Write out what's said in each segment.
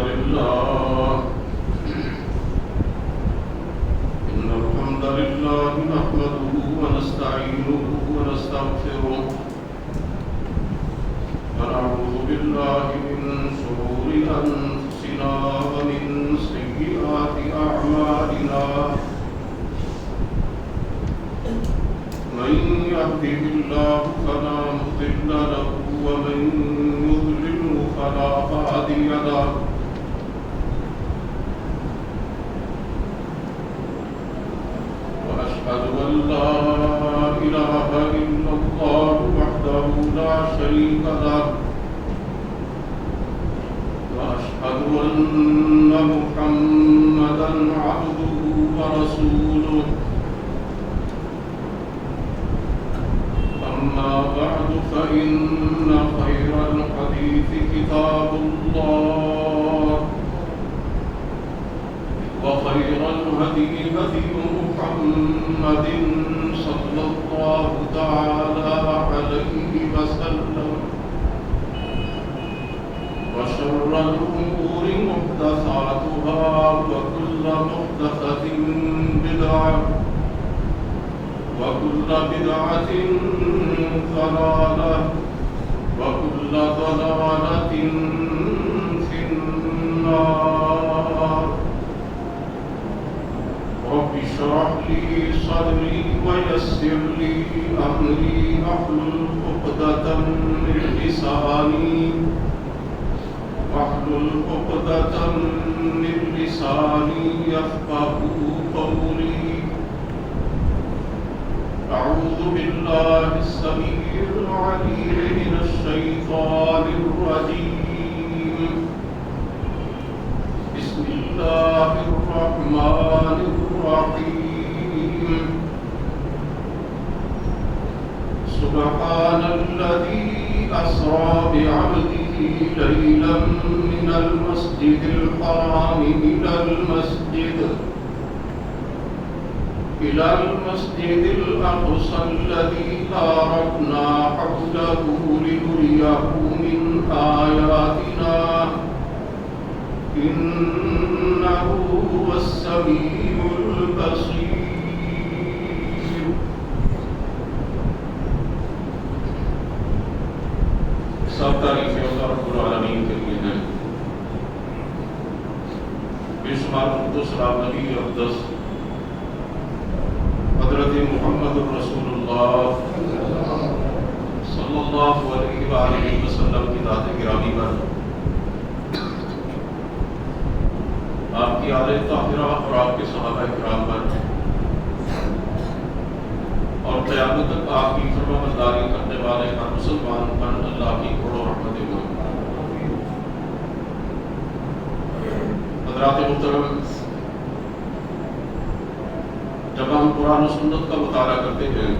الحمد لله نحمده ونستعينه ونستغفره ونعوذ بالله من شرور أنفسنا ومن سيئات أعمالنا من يهده الله فلا مضل له ومن يضلله فلا هادي له وأشهد أن لا إله إلا الله وحده لا شريك له وأشهد أن محمدا عبده ورسوله أما بعد فإن خير الحديث كتاب الله وخير الهدي هدي محمد صلى الله تعالى عليه وسلم وشر الأمور محدثاتها وكل محدثة بدعة وكل بدعة ضلالة وكل ضلالة في النار رب اشرح لي صدري ويسر لي أمري واحلل عقدة من لساني يفقهوا قولي أعوذ بالله السميع العليم من الشيطان الرجيم بسم الله الرحمن الرحيم سبحان الذي أسرى بعبده ليلا من المسجد الحرام إلى المسجد الأقصى الذي باركنا حوله لنريه من آياتنا إنه هو السميع البصير سب تعریفیں اللہ رب العالمین کے لیے ہیں بے شمار درود و سلام نبی اقدس حضرت محمد رسول اللہ صلی اللہ علیہ وآلہ وسلم کی ذات گرامی پر آپ کی آل طاہرہ اور آپ کے صحابہ کرام پر اور قیامت تک آپ کی فرمانبرداری کرنے والے ہر مسلمان پر اللہ کی کروڑوں رحمتیں ہوں۔ حضرات محترم، جب ہم قرآن و سنت کا مطالعہ کرتے ہیں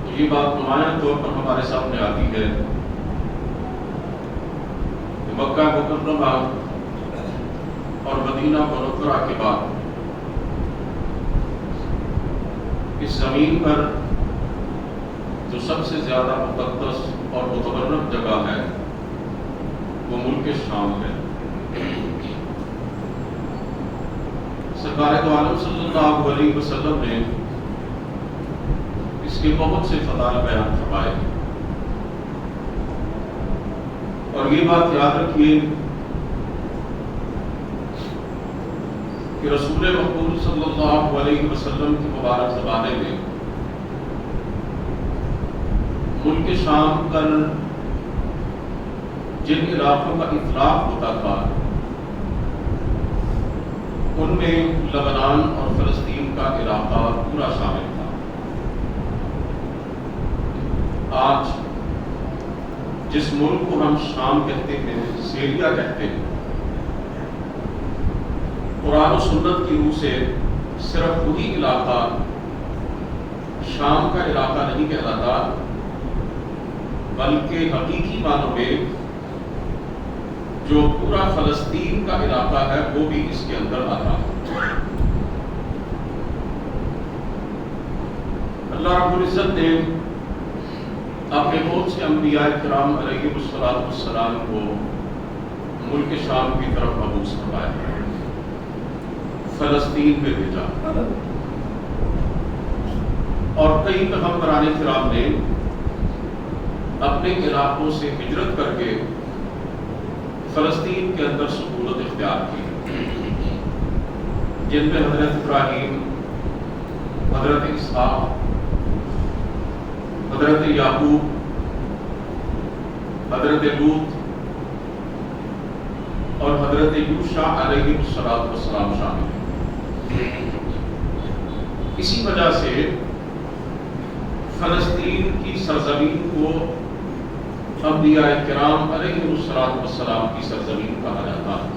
تو یہ بات نمایاں طور پر ہمارے سامنے آتی ہے کہ مکہ مکرمہ اور مدینہ منورہ کے بعد اس زمین پر جو سب سے زیادہ مقدس اور متبرک جگہ ہے وہ ملک شام ہے۔ سرکار دو عالم صلی اللہ علیہ وسلم نے اس کے بہت سے فضائل بیان فرمائے، اور یہ بات یاد رکھیے کہ رسول مقبول صلی اللہ علیہ وسلم کی مبارک زمانے میں ملک شام پر جن علاقوں کا اطلاق ہوتا تھا ان میں لبنان اور فلسطین کا علاقہ پورا شامل تھا۔ آج جس ملک کو ہم شام کہتے ہیں، سیریا کہتے ہیں، قرآن و سنت کی روح سے صرف وہی علاقہ شام کا علاقہ نہیں کہلاتا، بلکہ حقیقی معنوں میں جو پورا فلسطین کا علاقہ ہے وہ بھی اس کے اندر آتا ہے۔ اللہ رب العزت نے اپنے بہت سے انبیاء کرام علیہ السلام کو ملک شام کی طرف مبعوث فرمایا، فلسطین میں بھیجا، اور کئی پیغمبران کرام نے اپنے علاقوں سے ہجرت کر کے فلسطین کے اندر سکونت اختیار کی، جن میں حضرت ابراہیم، حضرت اسحاق، حضرت یعقوب، حضرت لوط اور حضرت یوشع علیہ السلام شامل ہیں۔ اسی وجہ سے فلسطین کی سرزمین کو انبیاء کرام علیہ السلام کی سرزمین کہا جاتا ہے۔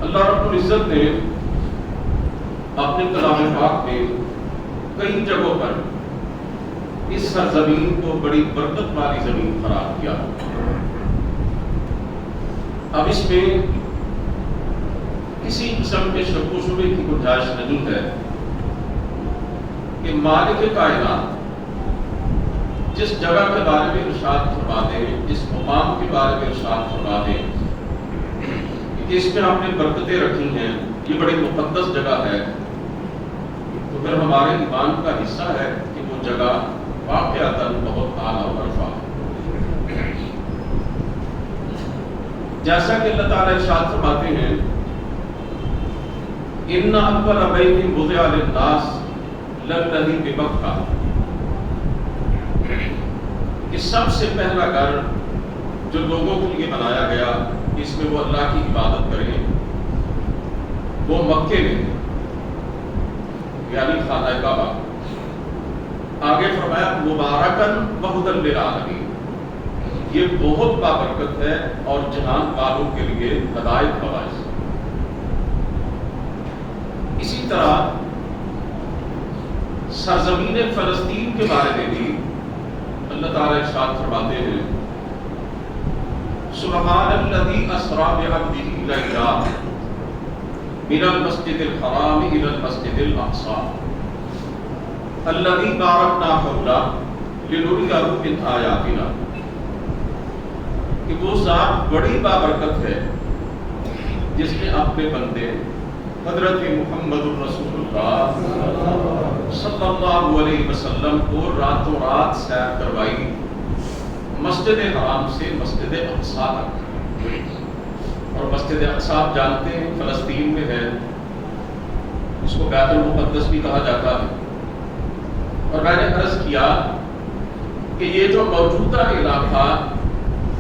اللہ رب العزت نے اپنے کلام پاک میں کئی جگہوں پر اس سرزمین کو بڑی برکت والی زمین قرار کیا۔ اب اس میں کسی قسم کے شک و شبے کی گنجائش نہیں ہے کہ مالک کائنات جس جگہ کے بارے میں ارشاد فرما دے، جس مقام کے بارے میں ارشاد فرما دے کہ اس میں آپ نے برکتیں رکھی ہیں، یہ بڑی مقدس جگہ ہے، تو پھر ہمارے ایمان کا حصہ ہے کہ وہ جگہ واقعتاً بہت اعلیٰ و رفیع ہے۔ جیسا کہ اللہ تعالیٰ ارشاد فرماتے ہیں، ان اول بیت وضع للناس للذی ببکہ، کہ سب سے پہلا گھر جو لوگوں کے لیے بنایا گیا اس میں وہ اللہ کی عبادت کریں، وہ مکے میں، یعنی خانہ کعبہ۔ آگے فرمایا مبارکاً وہدی للعالمین، یہ بہت بابرکت ہے اور جہان والوں کے لیے ہدایت کا باعث ہے۔ اسی طرح سرزمین فلسطین کے بارے میں بھی اللہ تعالیٰ ارشاد فرماتے ہیں، سبحان الذی اسری بعبدہ لیلا من المسجد الحرام الی المسجد الاقصی الذی بارکنا حولہ لنریہ من آیاتنا، کہ وہ ذات بڑی بابرکت ہے جس نے اپنے بندے حضرت محمد رسول اللہ صلی اللہ علیہ وسلم کو راتوں رات سیر کروائی مسجد حرام سے مسجد اقصیٰ تک۔ اور مسجد اقصیٰ آپ جانتے ہیں فلسطین میں ہے، اس کو بیت المقدس بھی کہا جاتا ہے۔ اور میں نے عرض کیا کہ یہ جو موجودہ علاقہ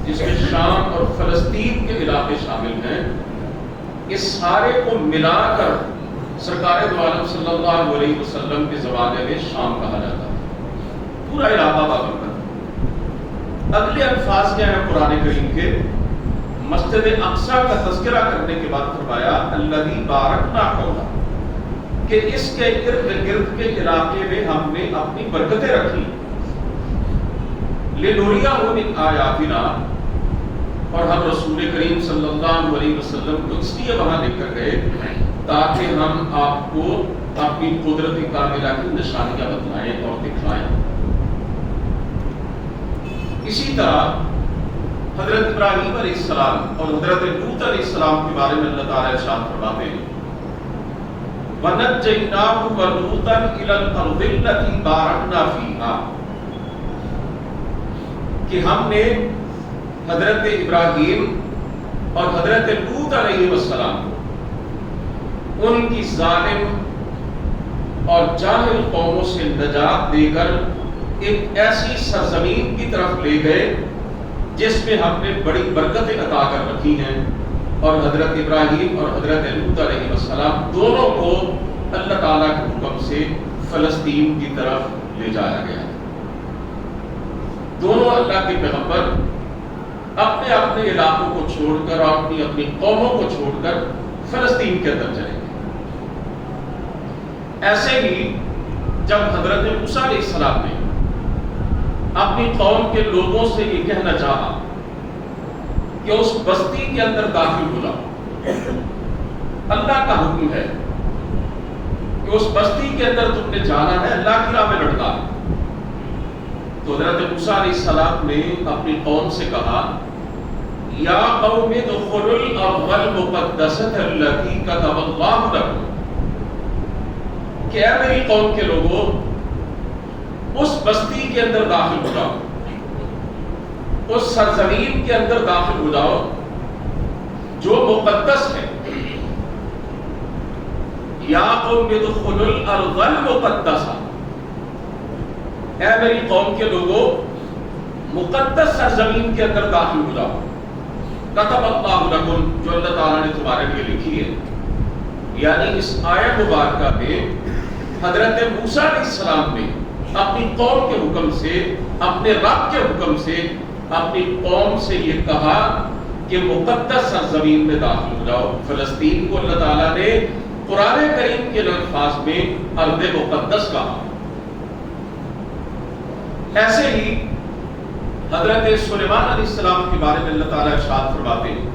جس میں شام اور فلسطین کے علاقے شامل ہیں، اس سارے کو ملا کر سرکار دو عالم صلی اللہ علیہ وسلم کے زمانے میں شام کہا جاتا ہے، پورا علاقہ بابرکت۔ اگلے الفاظ کیا ہیں قرآن کریم کے؟ مسجد اقصیٰ کا تذکرہ کرنے کے بعد فرمایا الذی بارکنا حولہ، کہ اس کے ارد گرد کے علاقے میں ہم نے اپنی برکتیں رکھی، لنریہ من آیاتنا، اور ہم رسول کریم صلی اللہ علیہ وسلم کو اس لیے وہاں لے کر گئے تاکہ ہم آپ کو اپنی قدرت کاملہ کی نشانیاں بتلائیں اور دکھائیں۔ اسی طرح حضرت ابراہیم علیہ السلام اور حضرت لوط علیہ السلام کے بارے میں اللہ تعالیٰ ارشاد فرماتے ہیں، وَنَجَّيْنَاهُ وَلُوطًا إِلَى الْأَرْضِ الَّتِي بَارَكْنَا فِيهَا، کہ ہم نے حضرت ابراہیم اور حضرت لوط علیہ السلام کو ان کی ظالم اور جاہل قوموں سے نجات دے کر ایک ایسی سرزمین کی طرف لے گئے جس میں ہم نے بڑی برکتیں عطا کر رکھی ہیں، اور حضرت ابراہیم اور حضرت لوط علیہ السلام دونوں کو اللہ تعالیٰ کے حکم سے فلسطین کی طرف لے جایا گیا۔ دونوں اللہ کے پیغمبر اپنے اپنے علاقوں کو چھوڑ کر اور اپنی اپنی قوموں کو چھوڑ کر فلسطین کے اندر چلے گئے۔ ایسے ہی جب حضرت موسیٰ علیہ السلام نے اپنی قوم کے لوگوں سے یہ کہنا چاہا کہ اس بستی کے اندر داخل ہو جاؤ، اللہ کا حکم ہے کہ اس بستی کے اندر تم نے جانا ہے، اللہ کی راہ میں لڑنا ہے۔ تو حضرت موسیٰ علیہ السلام نے اپنی قوم سے کہا یا قوم ادخلوا الارض المقدسۃ التي كتب اللہ لكم، کہ اے میری قوم کے لوگوں اس بستی کے اندر داخل ہو جاؤ، اس سرزمین کے اندر داخل ہو جاؤ جو مقدس ہے۔ یا قوم ادخلوا الارض المقدسہ، اے میری قوم کے لوگوں مقدس سرزمین کے اندر داخل ہو جاؤ، کتب اللہ لکم، جو اللہ تعالیٰ نے تمہارے لیے لکھی ہے۔ یعنی اس آیت مبارکہ میں حضرت موسیٰ علیہ السلام نے اپنی قوم کے حکم سے، اپنے رب کے حکم سے اپنی قوم سے یہ کہا کہ مقدس سرزمین میں داخل ہو جاؤ۔ فلسطین کو اللہ تعالیٰ نے قرآن کریم کے الفاظ میں ارض مقدس کہا۔ ایسے ہی حضرت سلیمان علیہ السلام کے بارے میں اللہ تعالیٰ ارشاد فرماتے ہیں،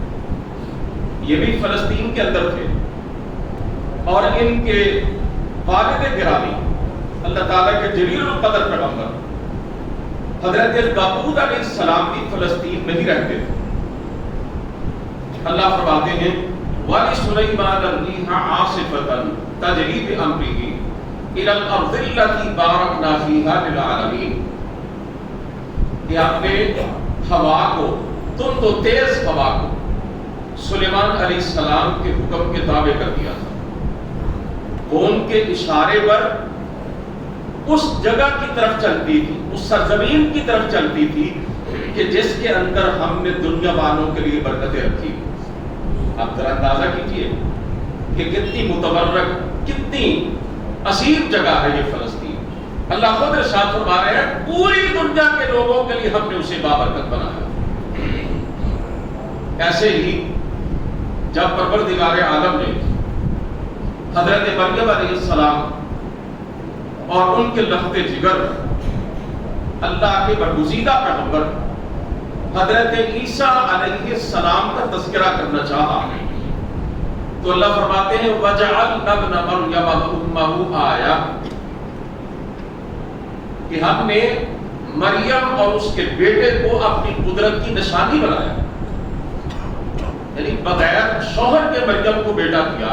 یہ بھی فلسطین کے اندر تھے، اور ان کے والد گرامی اللہ تعالیٰ کے جلیل القدر پیغمبر حضرت داؤد علیہ السلام بھی فلسطین میں ہی رہتے تھے۔ اللہ فرماتے ہیں وَلِسُلَيْمَانَ الرِّيحَ عَاصِفَةً تَجْرِي بِأَمْرِهِ إِلَى الْأَرْضِ الَّتِي بَارَكْنَا فِيهَا لِلْعَالَمِينَ، کہ آپ نے ہوا کو، تند و تیز ہوا کو سلیمان علیہ السلام کے حکم کے تابع کر دیا تھا۔ وہ ان کے اشارے پر اس جگہ کی طرف چلتی تھی، اس سرزمین کی طرف چلتی تھی کہ جس کے اندر ہم نے دنیا والوں کے لیے برکتیں رکھی۔ آپ ذرا اندازہ کیجئے کہ کتنی متبرک، کتنی عظیم جگہ ہے یہ فلسطین۔ اللہ خود ارشاد فرما رہے ہیں پوری دنیا کے لوگوں کے لیے ہم نے اسے بابرکت بنایا۔ ایسے ہی جب پروردگار عالم نے حضرت مریم علیہ السلام اور ان کے لخت جگر اللہ کے برگزیدہ پیغمبر حضرت عیسیٰ علیہ السلام کا تذکرہ کرنا چاہا تو اللہ فرماتے ہیں وَجَعَلْنَا ابْنَ مَرْيَمَ وَأُمَّهُ آیَةً، کہ ہم نے مریم اور اس کے بیٹے کو اپنی قدرت کی نشانی بنایا، یعنی بغیر شوہر کے مریم کو بیٹا کیا،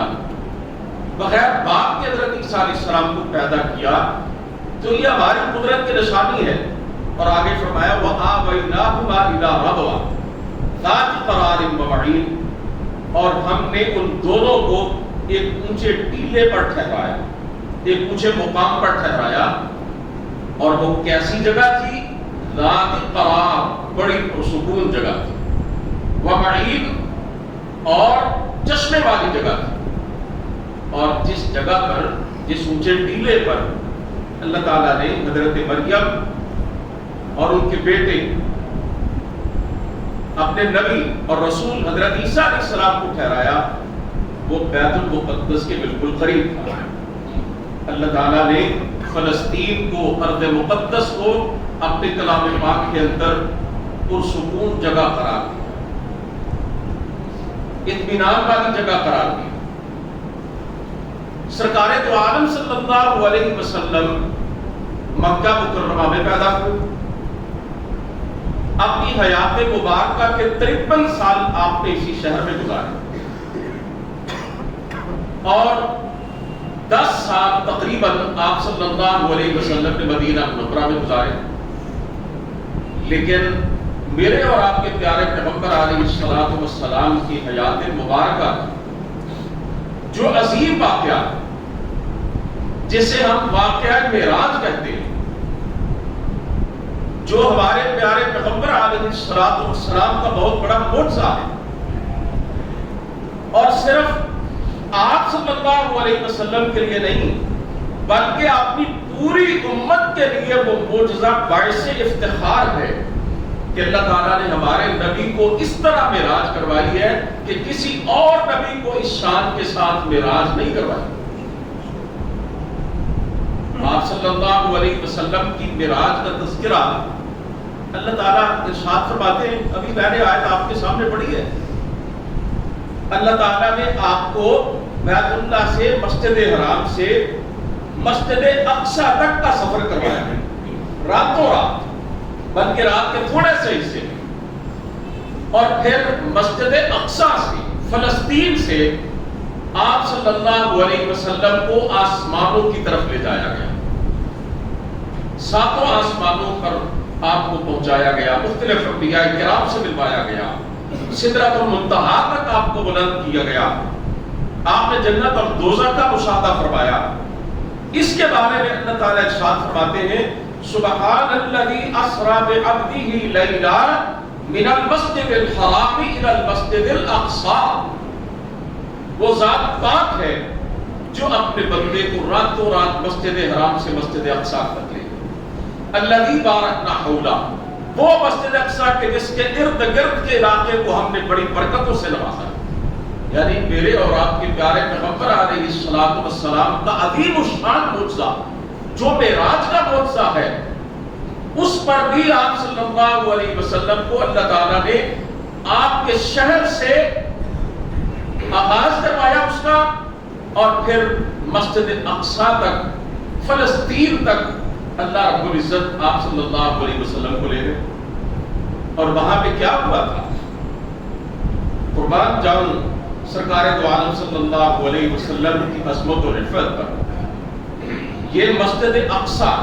بغیر باپ کے حضرت عیسیٰ علیہ السلام کو پیدا کیا، تو یہ ہماری قدرت کی نشانی ہے۔ اور آگے فرمایا وَآوَيْنَاهُمَا إِلَىٰ رَبْوَةٍ ذَاتِ قَرَارٍ وَمَعِينٍ، اور ہم نے ان دونوں کو ایک اونچے ٹیلے پر ٹھہرایا، ایک اونچے مقام پر ٹھہرایا، اور وہ کیسی جگہ تھی؟ ذات قرار، بڑی پرسکون جگہ تھی، ومعین، اور چشمے والی جگہ تھی۔ اور جس جگہ پر، جس اونچے ٹیلے پر اللہ تعالیٰ نے حضرت مریم اور ان کے بیٹے اپنے نبی اور رسول حضرت عیسیٰ علیہ السلام کو ٹھہرایا، وہ بیت المقدس کے بالکل قریب تھا۔ اللہ تعالیٰ نے فلسطین کو، ارض مقدس کو اپنے کلام پاک کے اندر پرسکون جگہ قرار دیا، اطمینان والی جگہ قرار دی۔ سرکار تو عالم صلی اللہ علیہ وسلم مکہ مکرمہ میں پیدا ہوئے، اپنی حیات مبارکہ کے 53 سال آپ نے اسی شہر میں گزارے، اور 10 سال تقریباً آپ صلی اللہ علیہ وسلم نے مدینہ منورہ میں گزارے۔ لیکن میرے اور آپ کے پیارے پیغمبر علیہ السلام کی حیات مبارکہ جو عظیم واقعہ جسے ہم واقعہ معراج کہتے ہیں، جو ہمارے پیارے پیغمبر علیہ السلام کا بہت بڑا معجزہ ہے، اور صرف آپ صلی اللہ علیہ وسلم کے لیے نہیں بلکہ اپنی پوری امت کے لیے وہ معجزہ باعث افتخار ہے کہ اللہ تعالیٰ نے ہمارے نبی کو اس طرح معراج کروائی ہے کہ کسی اور نبی کو اس شان کے ساتھ معراج نہیں کروائی۔ آپ صلی اللہ علیہ وسلم کی معراج کا تذکرہ اللہ تعالیٰ ارشاد فرماتے ہیں، ابھی میں نے آیت آپ کے سامنے پڑھی ہے، اللہ تعالیٰ نے آپ کو بیت اللہ سے، مسجد حرام سے مسجد اقصی تک کا سفر کروایا ہے، راتوں رات، بلکہ رات کے تھوڑے سے حصے میں، اور پھر مسجد اقصی سے، فلسطین سے آپ صلی اللہ علیہ وسلم کو آسمانوں کی طرف لے جایا گیا، ساتوں آسمانوں پر آپ کو پہنچایا گیا، مختلف انبیاء کرام سے ملوایا گیا، سدرۃ المنتہا تک آپ کو بلند کیا گیا، آپ نے جنت اور دوزخ کا مشاہدہ فرمایا۔ اس کے بارے میں اللہ تعالیٰ ارشاد فرماتے ہیں سبحان الذی اسری بعبدہ لیلا من المسجد الحرام الی المسجد الاقصی، وہ ذات پاک ہے جو اپنے بندے کو راتوں رات مسجد حرام سے مسجد اقصی تک لے گئے۔ الذی بارکنا حولہ، وہ مسجد اقصی کے جس کے ارد گرد کے علاقے کو ہم نے بڑی برکتوں سے نوازا، یعنی میرے اور آپ کے پیارے پیغمبر علیہ الصلوۃ والسلام کا عظیم الشان معجزہ جو معراج کا معجزہ ہے، اس پر بھی آپ صلی اللہ علیہ وسلم کو اللہ تعالیٰ نے آپ کے شہر سے آغاز کروایا اس کا، اور پھر مسجد اقصی تک، فلسطین تک اللہ رب العزت آپ صلی اللہ علیہ وسلم کو لے گئے۔ اور وہاں پہ کیا ہوا تھا؟ قربان جاؤں سرکار دو عالم صلی اللہ علیہ وسلم کی عظمت و رفعت پر، یہ مسجد اقصی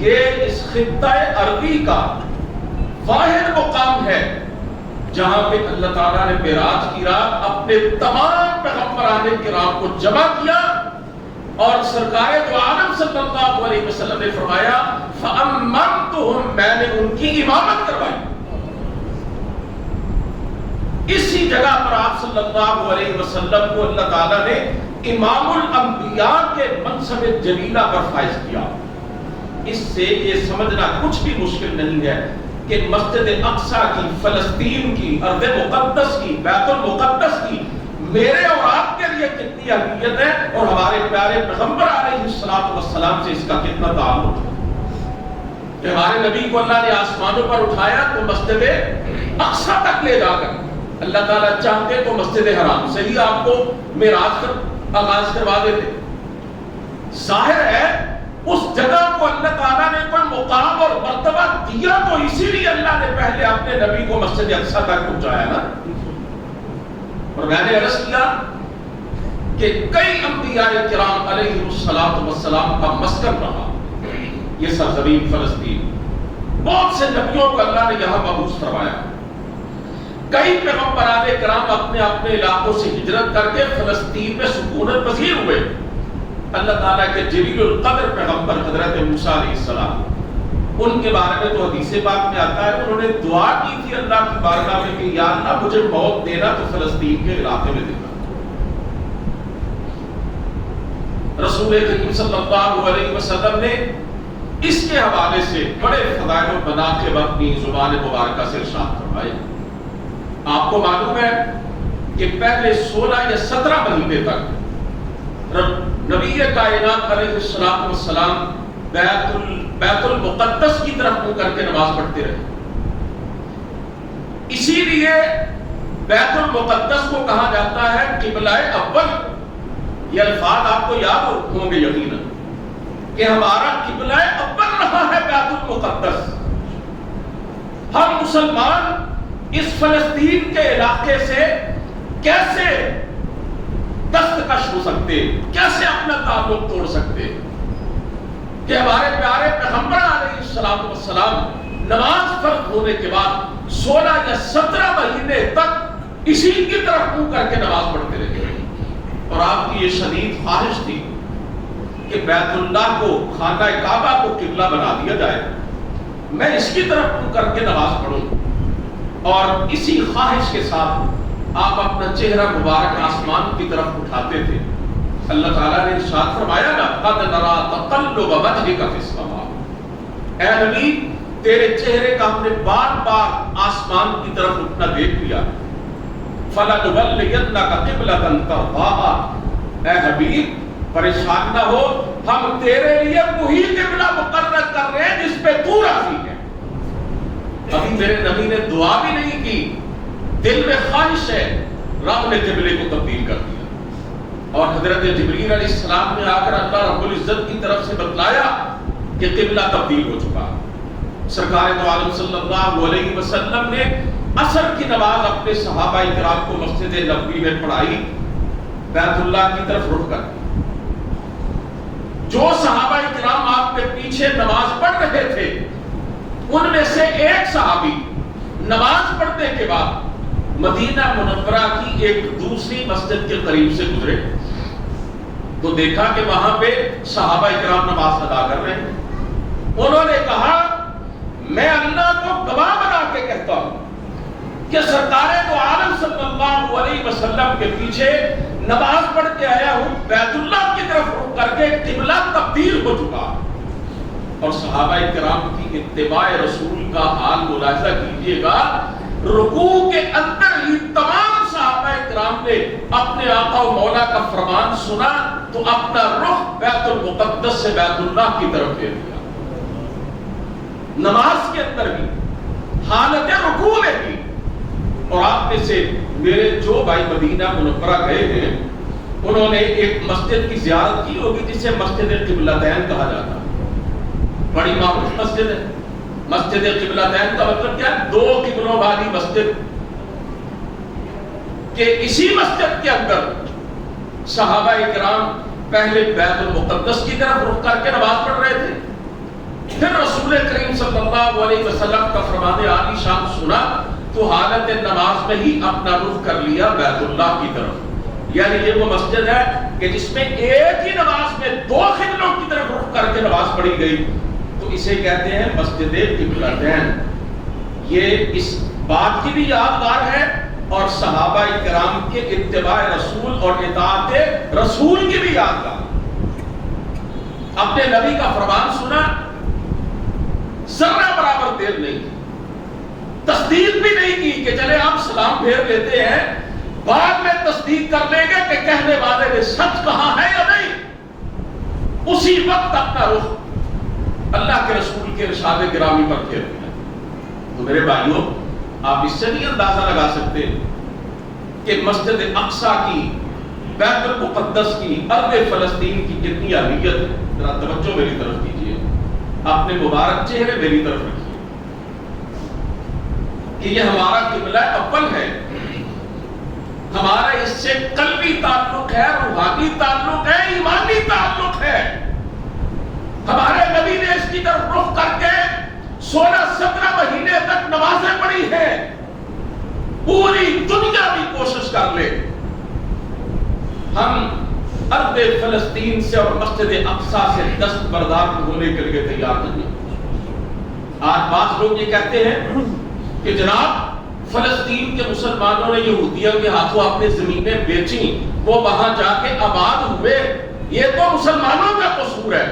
یہ اس خطہ عربی کا واحد مقام ہے جہاں پہ اللہ تعالیٰ نے معراج کی رات اپنے تمام پیغمبران کرام کو جمع کیا، اور سرکار دو عالم صلی اللہ علیہ وسلم نے فرمایا فَأَمَّمْتُهُمْ، میں نے ان کی امامت کروائی۔ اسی جگہ پر آپ صلی اللہ علیہ وسلم کو اللہ تعالیٰ نے امام الانبیاء کے منصب جلیلہ پر فائز کیا۔ اس سے یہ سمجھنا کچھ بھی مشکل نہیں ہے کہ مسجد اقصی کی، فلسطین کی، ارض مقدس کی، بیت المقدس کی میرے اور آپ کے لیے کتنی اہمیت ہے، اور ہمارے پیارے پیغمبر علیہ السلام سے اس کا کتنا تعلق ہے کہ ہمارے نبی کو اللہ نے آسمانوں پر اٹھایا تو مسجد اقصی تک لے جا کر اللہ تعالیٰ چاہتے تو مسجد حرام سے ہی آپ کو معراج کا آغاز کروا دیتے۔ ظاہر ہے اس جگہ کو اللہ تعالیٰ نے کوئی مقام اور مرتبہ دیا تو اسی لیے اللہ نے پہلے اپنے نبی کو مسجد اقصی تک پہنچایا نا۔ اور میں نے عرض کیا کہ کئی انبیاء کرام علیہ السلام کا مسکن رہا یہ سرزمین فلسطین، بہت سے نبیوں کو اللہ نے یہاں مبعوث فرمایا، کئی پیغمبران کرام اپنے اپنے علاقوں سے ہجرت کر کے فلسطین میں سکونت پذیر ہوئے۔ اللہ تعالیٰ کے جلیل القدر پیغمبر حضرت موسیٰ علیہ السلام، ان کے بارے میں تو حدیث پاک میں آتا ہے انہوں نے دعا کی تھی اللہ کی بارگاہ میں کہ یا اللہ مجھے موت دینا تو فلسطین کے علاقے میں دینا۔ رسول کریم صلی اللہ علیہ وسلم نے اس کے حوالے سے بڑے فضائل و مناقب اپنی زبان مبارکہ سے ارشاد فرمائے۔ آپ کو معلوم ہے کہ پہلے 16 یا 17 مہینے تک نبی کائنات علیہ السلام بیت المقدس کی طرف منہ کر کے نماز پڑھتے رہے۔ اسی لیے بیت المقدس کو کہا جاتا ہے قبلہ اول۔ یہ الفاظ آپ کو یاد ہوں گے یقیناً کہ ہمارا قبلہ اول رہا ہے بیت المقدس۔ ہم مسلمان اس فلسطین کے علاقے سے کیسے دستکش ہو سکتے، کیسے اپنا تعلق توڑ سکتے کہ ہمارے پیارے پیغمبر علیہ السلام نماز فرض ہونے کے بعد 16 یا 17 مہینے تک اسی کی طرف منہ کر کے نماز پڑھتے رہے، اور آپ کی یہ شدید خواہش تھی کہ بیت اللہ کو، خانہ کعبہ کو قبلہ بنا دیا جائے، میں اس کی طرف منہ کر کے نماز پڑھوں، اور اسی خواہش کے ساتھ آپ اپنا چہرہ مبارک آسمان کی طرف اٹھاتے تھے۔ اللہ تعالیٰ نے ارشاد فرمایا نا قَدْ نَرَا تَقَلُّبَ وَجْهِكَ فِي السَّمَاءِ، اے نبی تیرے چہرے کا ہم نے بار بار آسمان کی طرف اٹھنا دیکھ لیا۔ فَلَنُوَلِّيَنَّكَ قِبْلَةً تَرْضَاهَا، اے حبیب پریشان نہ ہو، ہم تیرے لیے وہی قبلہ مقرر کر رہے ہیں جس پہ تو راضی ہے۔ ابھی میرے نبی نے دعا بھی نہیں کی، دل میں خواہش ہے، رب نے قبلے کو تبدیل کر دیا۔ اور حضرت جبریل علیہ السلام نے آ کر اللہ رب العزت کی طرف سے بتلایا کہ قبلہ تبدیل ہو چکا. سرکار دو عالم صلی اللہ علیہ وسلم نے عصر کی نماز اپنے صحابہ کرام کو مسجد نبوی میں پڑھائی بیت اللہ کی طرف رخ کر. جو صحابہ کرام آپ کے پیچھے نماز پڑھ رہے تھے ان میں سے ایک صحابی نماز پڑھنے کے بعد مدینہ منورہ کی ایک دوسری مسجد کے قریب سے گزرے تو دیکھا کہ وہاں پہ صحابہ کرام نماز ادا کر رہے ہیں. انہوں نے کہا میں اللہ کو گواہ بنا کے کہتا ہوں کہ سرکار دو عالم صلی اللہ علیہ وسلم کے پیچھے نماز پڑھ کے آیا ہوں, بیت اللہ کی طرف رخ کر کے قبلہ تبدیل ہو چکا. اور صحابہ کرام کی اتباع رسول کا حال ملاحظہ کیجئے گا, رکوع کے اندر ہی تمام صحابہ کرام نے اپنے آقا و مولا کا فرمان سنا تو اپنا رخ بیت المقدس سے بیت اللہ کی طرف پھیر دیا. نماز کے اندر بھی, حالت رکوع میں بھی. اور آپ میں سے میرے جو بھائی مدینہ منورہ گئے ہیں انہوں نے ایک مسجد کی زیارت کی ہوگی جسے مسجد قبلتین کہا جاتا ہے. بڑی معروف مسجد ہے. مسجد قبلتین کا مطلب کیا ہے؟ دو قبلوں والی مسجد. کہ اسی مسجد کے اندر صحابہ کرام پہلے بیت المقدس کی طرف رخ کر کے نماز پڑھ رہے تھے, پھر رسول کریم صلی اللہ علیہ وسلم کا فرمان عالی شان سنا تو حالت نماز میں ہی اپنا رخ کر لیا بیت اللہ کی طرف. یعنی یہ وہ مسجد ہے کہ جس میں ایک ہی نماز میں دو قبلوں کی طرف رخ کر کے نماز پڑھی گئی تو اسے کہتے ہیں مسجد قبلتین. یہ اس بات کی بھی یادگار ہے اور صحابہ کرام کے اتباع رسول اور اطاعت رسول کی بھی یادگار. اپنے نبی کا فرمان سنا, ذرہ برابر دیر نہیں کی, تصدیق بھی نہیں کی کہ چلے آپ سلام پھیر لیتے ہیں بعد میں تصدیق کر لیں گے کہ کہنے والے نے سچ کہا ہے یا نہیں. اسی وقت اپنا رخ اللہ کے رسول کے ارشاد گرامی پر پھیر دیا. تو میرے بھائیوں, آپ اس سے نہیں اندازہ لگا سکتے کہ مسجد اقصیٰ کی, بیت المقدس کی, ارض فلسطین کی کتنی اہمیت ہے. ذرا توجہ میری طرف کیجیے, اپنے مبارک چہرے میری طرف رکھیے کہ یہ ہمارا قبلہ اول ہے. ہمارا اس سے قلبی تعلق ہے, روحانی تعلق ہے, ایمانی تعلق ہے. ہمارے نبی نے اس کی طرف رخ کر کے 16-17 مہینے تک نمازیں پڑھی ہیں. پوری دنیا بھی کوشش کر لے, ہم ارض فلسطین سے اور مسجد اقصیٰ سے دستبردار ہونے کے لیے تیار نہیں. آج بعض لوگ یہ کہتے ہیں کہ جناب فلسطین کے مسلمانوں نے یہودیوں کے ہاتھوں اپنے زمینیں بیچیں, وہ وہاں جا کے آباد ہوئے, یہ تو مسلمانوں کا قصور ہے,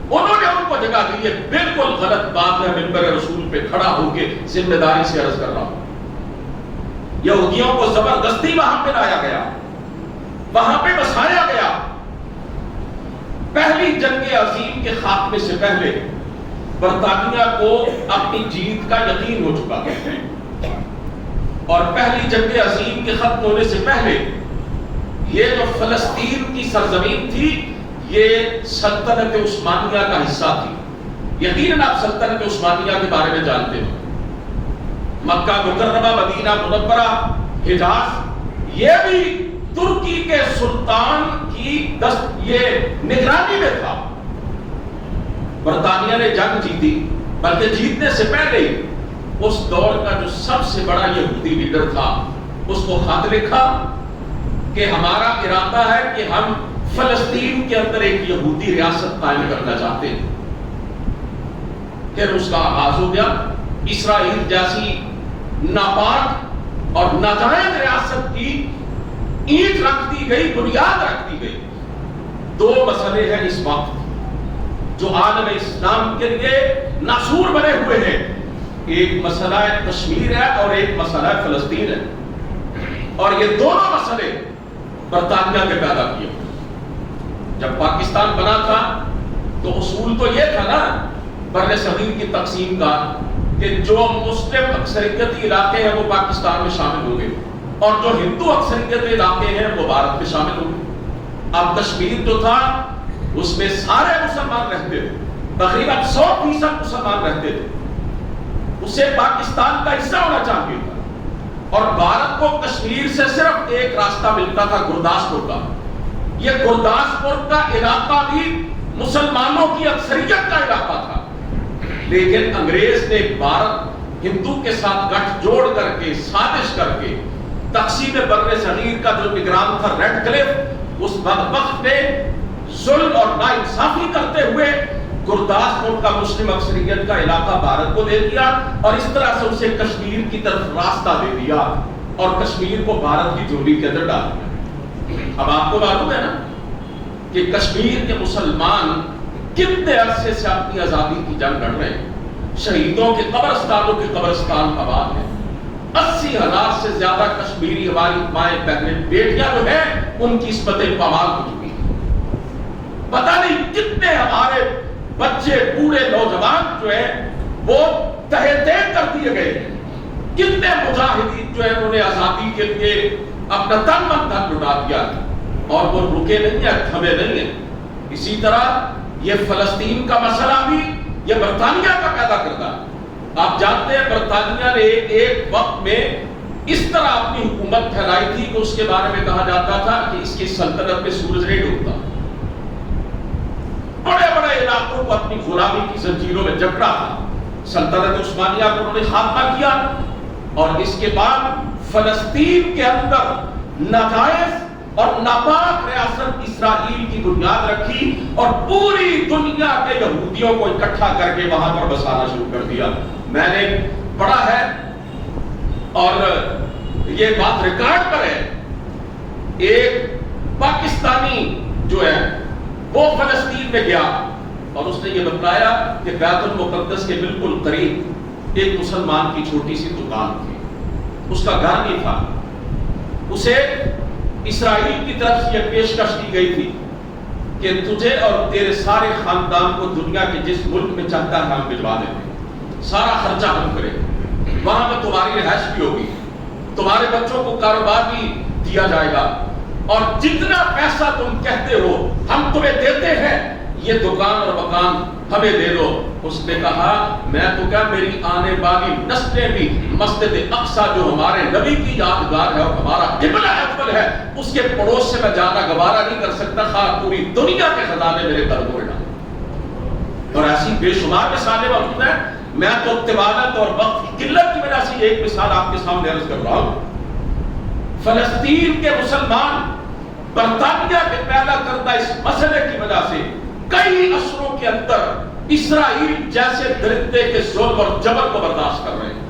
انہوں نے ان کو جگہ دی. یہ بالکل غلط بات ہے. منبر رسول پہ کھڑا ہو کے ذمہ داری سے عرض کر رہا ہوں, یہودیوں کو زبردستی وہاں پہ لایا گیا, وہاں پہ بسایا گیا. پہلی جنگ عظیم کے خاتمے سے پہلے برطانیہ کو اپنی جیت کا یقین ہو چکا ہے, اور پہلی جنگ عظیم کے ختم ہونے سے پہلے یہ جو فلسطین کی سرزمین تھی یہ سلطنت عثمانیہ کا حصہ تھی. یقیناً آپ سلطنت عثمانیہ کے بارے میں جانتے ہیں. مکہ مکرمہ, مدینہ منورہ, حجاز, یہ بھی ترکی کے سلطان کی یہ نگرانی میں تھا. برطانیہ نے جنگ جیتی, بلکہ جیتنے سے پہلے اس دور کا جو سب سے بڑا یہودی لیڈر تھا اس کو خط لکھا کہ ہمارا ارادہ ہے کہ ہم فلسطین کے اندر ایک یہودی ریاست قائم کرنا چاہتے ہیں. پھر اس کا آغاز ہو گیا. اسرائیل جیسی ناپاک اور ناجائز ریاست کی اینٹ رکھ دی گئی, بنیاد رکھ دی گئی. دو مسئلے ہیں اس وقت جو عالم اسلام کے لیے ناسور بنے ہوئے ہیں. ایک مسئلہ کشمیر ہے اور ایک مسئلہ فلسطین ہے, اور یہ دونوں مسئلے برطانیہ کے پیدا کیے. جب پاکستان بنا تھا تو اصول تو یہ تھا نا بر صغیر کی تقسیم کا کہ جو مسلم اکثریتی علاقے ہیں وہ پاکستان میں شامل ہوں گے اور جو ہندو اکثریتی علاقے ہیں وہ بھارت میں شامل ہوں گے. اب کشمیر جو تھا اس میں سارے مسلمان رہتے تھے، تقریباً 100% مسلمان رہتے تھے، اسے پاکستان کا حصہ ہونا چاہیے تھا، اور بھارت کو کشمیر سے صرف ایک راستہ ملتا تھا، گرداسپور کا۔ یہ گرداسپور کا علاقہ بھی مسلمانوں کی اکثریت کا علاقہ تھا، لیکن انگریز نے بھارت ہندو کے ساتھ گٹھ جوڑ کر کے، سازش کر کے، تقسیم بر صغیر کا جو نگران تھا ریڈ کلف، اس بدبخت نے ظلم اور ناانصافی کرتے ہوئے گرداسپور کا مسلم اکثریت کا علاقہ بھارت کو دے دیا، اور اس طرح سے اسے کشمیر کی طرف راستہ دے دیا اور کشمیر کو بھارت کی جھولی کے اندر ڈال دیا۔ اب آپ کو معلوم ہے نا کہ کشمیر کے مسلمان کتنے عرصے سے اپنی آزادی کی جنگ لڑ رہے ہیں، شہیدوں کے قبرستانوں کے قبرستان آباد ہیں، 80,000 سے زیادہ کشمیری ہماری مائیں بہنیں بیٹیاں جو ہیں ان کی عصمتیں پامال ہو چکی ہیں، پتہ نہیں کتنے ہمارے بچے بوڑھے نوجوان جو ہیں وہ تہہ تیغ کر دیے گئے ہیں، کتنے مجاہدین جو ہیں انہوں نے آزادی کے لیے اپنا تن من دھن لٹا دیا، اور وہ رکے نہیں ہیں، تھمے نہیں ہیں۔ اسی طرح یہ فلسطین کا مسئلہ بھی یہ برطانیہ کا پیدا کرتا ہے۔ آپ جانتے ہیں برطانیہ نے ایک وقت میں اس طرح اپنی حکومت پھیلائی تھی کہ اس کے بارے میں کہا جاتا تھا کہ اس کی سلطنت میں سورج نہیں ڈوبتا، بڑے بڑے علاقوں کو اپنی غلامی کی زنجیروں میں جکڑا تھا۔ سلطنت عثمانیہ کو انہوں نے خاتمہ کیا، اور اس کے بعد فلسطین کے اندر ناجائز اور ناپاک ریاست اسرائیل کی بنیاد رکھی، اور پوری دنیا کے یہودیوں کو اکٹھا کر کے وہاں پر بسانا شروع کر دیا۔ میں نے پڑھا ہے اور یہ بات ریکارڈ پر ہے، ایک پاکستانی جو ہے وہ فلسطین میں گیا اور اس نے یہ بتایا کہ بیت المقدس کے بالکل قریب ایک مسلمان کی چھوٹی سی دکان تھی، اس کا گھر نہیں تھا، اسے اسرائیل کی طرف سے یہ پیشکش کی گئی تھی کہ تجھے اور تیرے سارے خاندان کو دنیا کے جس ملک میں چاہتا ہے ہم بھجوا دیں گے، سارا خرچہ ہم کریں، وہاں میں تمہاری رہائش بھی ہوگی، تمہارے بچوں کو کاروبار بھی دیا جائے گا، اور جتنا پیسہ تم کہتے ہو ہم تمہیں دیتے ہیں، یہ دکان اور مکان ہمیں دے دو۔ اس نے کہا میں تو کیا، میری آنے والی نسلیں بھی مسجد اقصیٰ جو ہمارے نبی کی یادگار ہے اور ہمارا قبلہ اول ہے، اس کے پڑوس سے میں جانا گوارا نہیں کر سکتا، خواہ پوری دنیا کے خزانے میرے قدموں میں ڈالیں۔ اور ایسی بے شمار مثالیں موجود ہیں، میں تو طوالت اور وقت کی قلت کی وجہ سے ایک مثال آپ کے سامنے عرض کر رہا ہوں۔ فلسطین کے مسلمان برطانیہ کے پیدا کردہ اس مسئلے کی وجہ سے کئی عصروں کے اندر اسرائیل جیسے درندے کے ظلم اور جبر کو برداشت کر رہے ہیں۔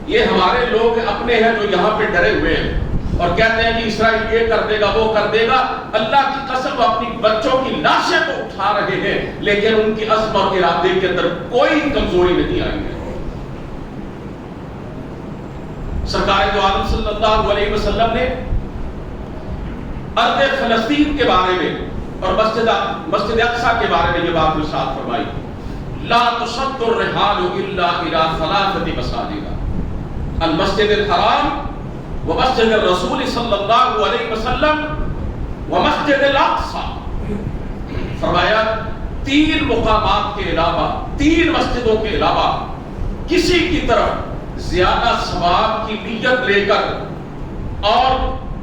یہ ہمارے لوگ اپنے ہیں جو یہاں پہ ڈرے ہوئے ہیں اور کہتے ہیں کہ اسرائیل یہ کر دے گا وہ کر دے گا، اللہ کی قسم اپنی بچوں کی لاشیں تو اٹھا رہے ہیں، لیکن ان کی عزم اور ارادے کے اندر کوئی کمزوری نہیں آئی ہے۔ سرکار دو عالم صلی اللہ علیہ وسلم نے ارض فلسطین کے بارے میں اور مسجد اقصیٰ کے بارے میں یہ بات ارشاد فرمائی، لا تشد الرحال الا الى ثلاثة مساجد، المسجد الحرام ومسجد الرسول صلی اللہ علیہ وسلم ومسجد الاقصیٰ۔ فرمایا 3 مقامات کے علاوہ، 3 مسجدوں کے علاوہ کسی کی طرف زیادہ ثواب کی نیت لے کر اور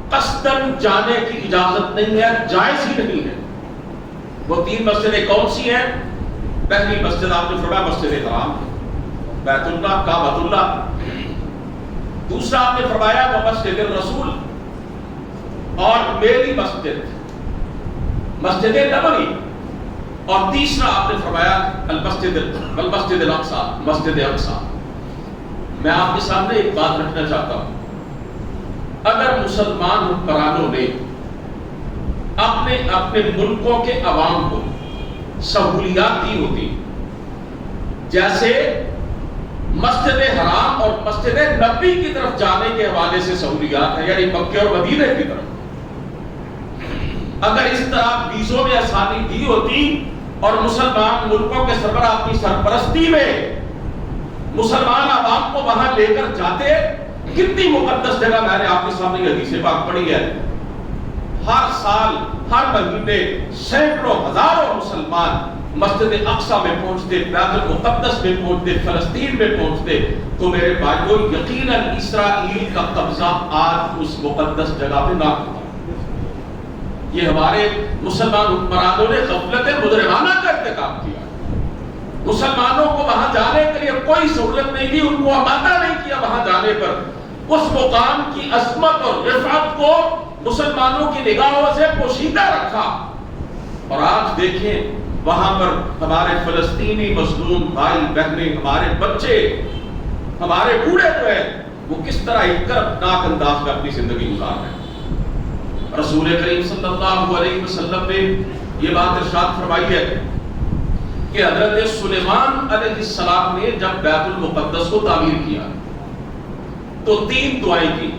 قصداً جانے کی اجازت نہیں ہے، جائز ہی نہیں ہے۔ وہ 3 مسجدیں کون سی ہیں؟ پہلی مسجد آپ نے فرمایا مسجد حرام، بیت اللہ، کعبۃ اللہ۔ دوسرا آپ نے فرمایا وہ مسجد الرسول، اور میری مسجد مسجد نبوی، اور تیسرا آپ نے فرمایا المسجد الاقصیٰ، مسجد اقصیٰ۔ میں آپ کے سامنے ایک بات رکھنا چاہتا ہوں، اگر مسلمان حکمرانوں نے اپنے ملکوں کے عوام کو سہولیات دی ہوتی، جیسے مسجد حرام اور مسجد نبوی کی طرف جانے کے حوالے سے سہولیات ہے، یعنی مکے اور مدینے کی طرف، اگر اس طرح ویزوں میں آسانی دی ہوتی اور مسلمان ملکوں کے سربراہ اپنی سرپرستی میں مسلمان عوام کو وہاں لے کر جاتے، کتنی مقدس جگہ میں نے آپ کے سامنے حدیث پاک پڑھی ہے، ہر سال ہر مہینے سینکڑوں ہزاروں مسلمان مسجد اقصی میں پہنچتے، بیت المقدس میں پہنچتے، فلسطین میں پہنچتے، تو میرے بھائیوں یقیناً اسرائیل کا قبضہ آج اس مقدس جگہ پہ نہ ہوتا۔ یہ ہمارے مسلمان حکمرانوں نے غفلت مجرمانہ کا ارتکاب کیا۔ مسلمانوں کو وہاں جانے کے لیے کوئی سہولت نہیں دی، ان کو آمادہ نہیں کیا وہاں جانے پر۔ اس مقام کی عظمت اور رفعت کو مسلمانوں کی نگاہوں سے پوشیدہ رکھا، اور آج دیکھیں وہاں پر ہمارے فلسطینی مظلوم بھائی بہنیں، ہمارے بچے، ہمارے بوڑھے جو ہیں، وہ کس طرح ایک کربناک انداز میں اپنی زندگی گزار رہے ہیں۔ رسول کریم صلی اللہ علیہ وسلم نے یہ بات ارشاد فرمائی ہے کہ حضرت سلیمان علیہ السلام نے جب بیت المقدس کو تعمیر کیا تو 3 دعائیں کی۔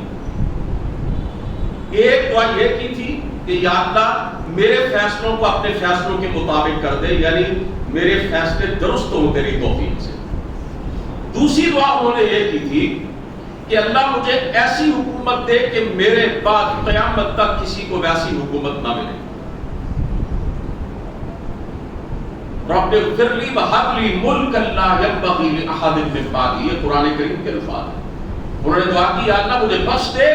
ایک دعا یہ کی تھی کہ یا اللہ میرے فیصلوں کو اپنے فیصلوں کے مطابق کر دے، یعنی میرے فیصلے درست ہوں تیری توفیق سے۔ دوسری دعا انہوں نے یہ کی تھی کہ اللہ مجھے ایسی حکومت دے کہ میرے بعد قیامت تک کسی کو ویسی حکومت نہ ملے۔ رب اغفر لی وہب لی ملکا لا ينبغی لأحد من بعدی، یہ قرآن کریم کے الفاظ ہیں۔ انہوں نے دعا کی یا اللہ مجھے بخش دے